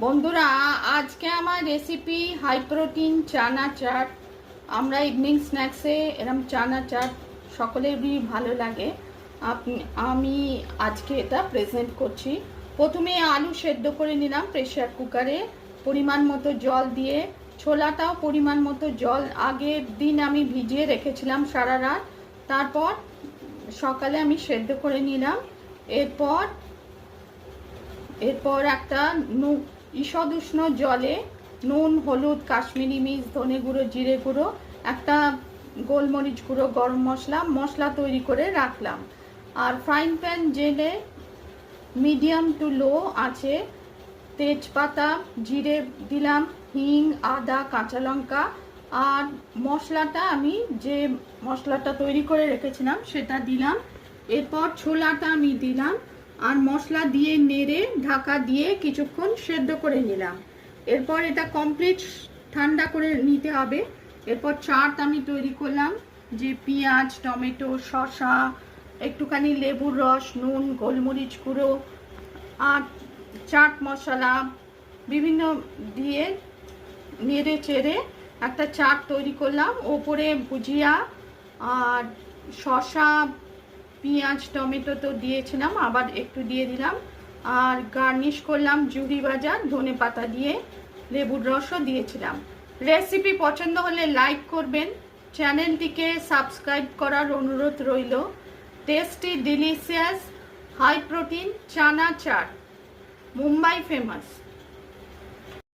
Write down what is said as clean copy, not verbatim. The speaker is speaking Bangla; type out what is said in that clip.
বন্ধুরা, আজকে আমার রেসিপি হাই প্রোটিন চানা চাট। আমরা ইভিনিং স্ন্যাক্সে এরম চানা চাট সকলেরই ভালো লাগে। আমি আজকে এটা প্রেজেন্ট করছি। প্রথমে আলু সেদ্ধ করে নিলাম প্রেসার কুকারে, পরিমাণ মতো জল দিয়ে। ছোলাটাও পরিমাণ মতো জল আগের দিন আমি ভিজিয়ে রেখেছিলাম সারা রাত, তারপর সকালে আমি সেদ্ধ করে নিলাম। এরপর একটা ঈষদ উষ্ণ জলে নুন, হলুদ, কাশ্মীরি মির্চ, ধনে গুঁড়ো, জিরে গুঁড়ো, একটা গোলমরিচ গুঁড়ো, গরম মশলা তৈরি করে রাখলাম। আর ফ্রাইং প্যান জেলে মিডিয়াম টু লো আছে তেজপাতা, জিরে দিলাম, হিং, আদা, কাঁচা লঙ্কা। আর মশলাটা আমি যে মশলাটা তৈরি করে রেখেছিলাম সেটা দিলাম। এরপর ছোলাটা আমি দিলাম আর মশলা দিয়ে নেড়ে ঢাকা দিয়ে কিছুক্ষণ সেদ্ধ করে নিলাম। এরপর এটা কমপ্লিট ঠান্ডা করে নিতে হবে। এরপর চাট আমি তৈরি করলাম, যে পেঁয়াজ, টমেটো, শসা, একটুখানি লেবুর রস, নুন, গোলমরিচ গুঁড়ো আর চাট মশলা বিভিন্ন দিয়ে নেড়ে চেড়ে একটা চাট তৈরি করলাম। ওপরে ভুজিয়া আর শসা, পেঁয়াজ, টমেটো তো দিয়েছিলাম, আবার একটু দিয়ে দিলাম। আর গার্নিশ করলাম ঝুরি ভাজা ধনে পাতা দিয়ে, লেবুর রসও দিয়েছিলাম। রেসিপি পছন্দ হলে লাইক করবেন, চ্যানেলটিকে সাবস্ক্রাইব করার অনুরোধ রইল। টেস্টি ডিলিশিয়াস হাই প্রোটিন চানা চাট, মুম্বাই ফেমাস।